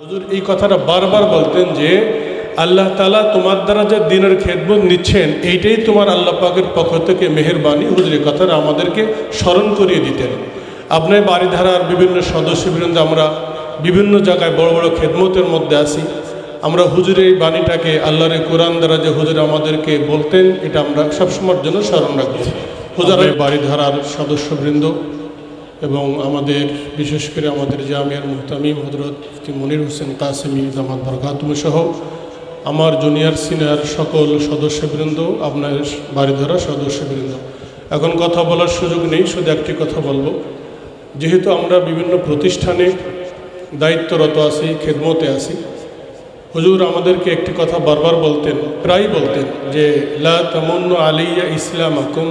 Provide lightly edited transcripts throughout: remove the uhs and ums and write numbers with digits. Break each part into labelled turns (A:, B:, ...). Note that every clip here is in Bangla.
A: হুজুর এই কথাটা বারবার বলতেন যে আল্লাহ তাআলা তোমার দ্বারা যে দ্বীনের খেদমত নিচ্ছেন এইটাই তোমার আল্লাহ পাকের পক্ষ থেকে মেহেরবানি। হুজুর এই কথাটা আমাদেরকে স্মরণ করিয়ে দিতেন। আপনার বাড়িধারার বিভিন্ন সদস্যবৃন্দ আমরা বিভিন্ন জায়গায় বড় বড় খেদমতের মধ্যে আছি। আমরা হুজুরের এই বাণীটাকে আল্লাহর কোরআন দ্বারা যে হুজুর আমাদেরকে বলতেন এটা আমরা সবসময়ের জন্য স্মরণ রাখব। হুজুরের বাড়িধারার সদস্যবৃন্দ এবং আমাদের বিশেষ করে আমাদের জামিয়ার মুহতামিম হযরত মনির হোসেন কাসেমি জামাত বরকাতুহু সহ আমার জুনিয়র সিনিয়র সকল সদস্যবৃন্দ, আপনার বাড়িধারা সদস্যবৃন্দ, এখন কথা বলার সুযোগ নেই, শুধু একটি কথা বলবো। যেহেতু আমরা বিভিন্ন প্রতিষ্ঠানে দায়িত্বরত আছি, খেদমতে আছি, হুজুর আমাদেরকে একটি কথা বারবার বলতেন, প্রায় বলতেন যে লা তামান্নু আলাইয়া ইসলামাকুম।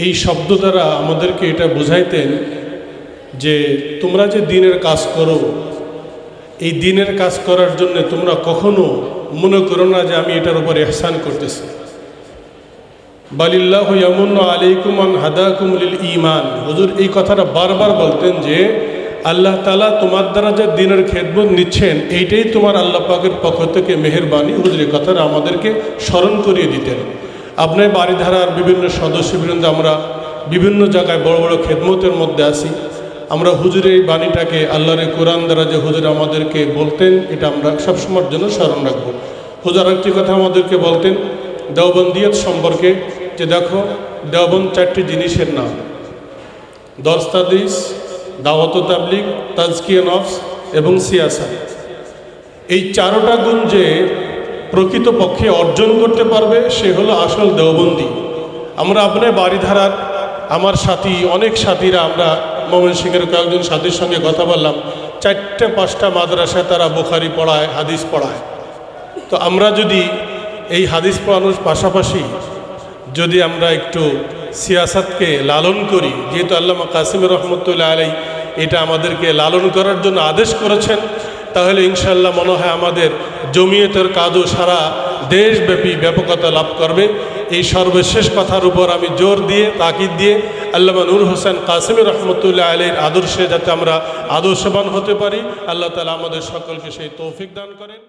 A: এই শব্দ দ্বারা আমাদেরকে এটা বুঝাইতেন যে তোমরা যে দ্বীনের কাজ করো, এই দ্বীনের কাজ করার জন্য তোমরা কখনো মনে করো না যে আমি এটার উপর ইহসান করতেছি। বালিল্লাহু ইয়ামুন্নু আলাইকুম আন হাদাকুম লিল ঈমান। হুজুর এই কথাটা বারবার বলতেন যে আল্লাহ তাআলা তোমার দ্বারা যে দ্বীনের খেদমত নিচ্ছেন এইটাই তোমার আল্লাহ পাকের পক্ষ থেকে মেহেরবানি। হুজুর এই কথাটা আমাদেরকে স্মরণ করিয়ে দিতেন। আপনার বাড়িধারার বিভিন্ন সদস্যবৃন্দ আমরা বিভিন্ন জায়গায় বড় বড় খেদমতের মধ্যে আছি। আমরা হুজুরের এই বাণীটাকে আল্লাহর কোরআন দ্বারা যে হুজুর আমাদেরকে বলতেন এটা আমরা সবসময়ের জন্য স্মরণ রাখব। হুজুর আরেকটি কথা আমাদেরকে বলতেন দেওবন্দিয়ত সম্পর্কে, যে দেখো দেওবন্দ চারটি জিনিসের নাম: দরস তাদরিস, দাওয়াত ও তাবলীগ, তাজকিয়া নফস এবং সিয়াসা। এই চারোটা গুণ যে প্রকৃতপক্ষে অর্জন করতে পারবে সে হলো আসল দেওবন্দি। আমরা আপনার বাড়িধারার আমার সাথী অনেক সাথীরা, আমরা ময়মনসিংহের কয়েকজন সাথীর সঙ্গে কথা বললাম, 4-5টা মাদ্রাসায় তারা বুখারি পড়ায়, হাদিস পড়ায়। তো আমরা যদি এই হাদিস পড়ানোর পাশাপাশি যদি আমরা একটু সিয়াসাতকে লালন করি, যেহেতু আল্লামা কাসেম রহমতুল্লাহ আলাইহি এটা আমাদেরকে লালন করার জন্য আদেশ করেছেন, তাহলে ইনশাল্লাহ মনে হয় আমাদের জমিয়তের কাজও সারা দেশব্যাপী ব্যাপকতা লাভ করবে। এই সর্বশেষ কথার উপর আমি জোর দিয়ে তাকিদ দিয়ে আল্লামা নূর হোসেন কাসেমি রহমতুল্লাহ আলাইহির আদর্শে যাতে আমরা আদর্শবান হতে পারি, আল্লাহ তাআলা আমাদের সকলকে সেই তৌফিক দান করেন।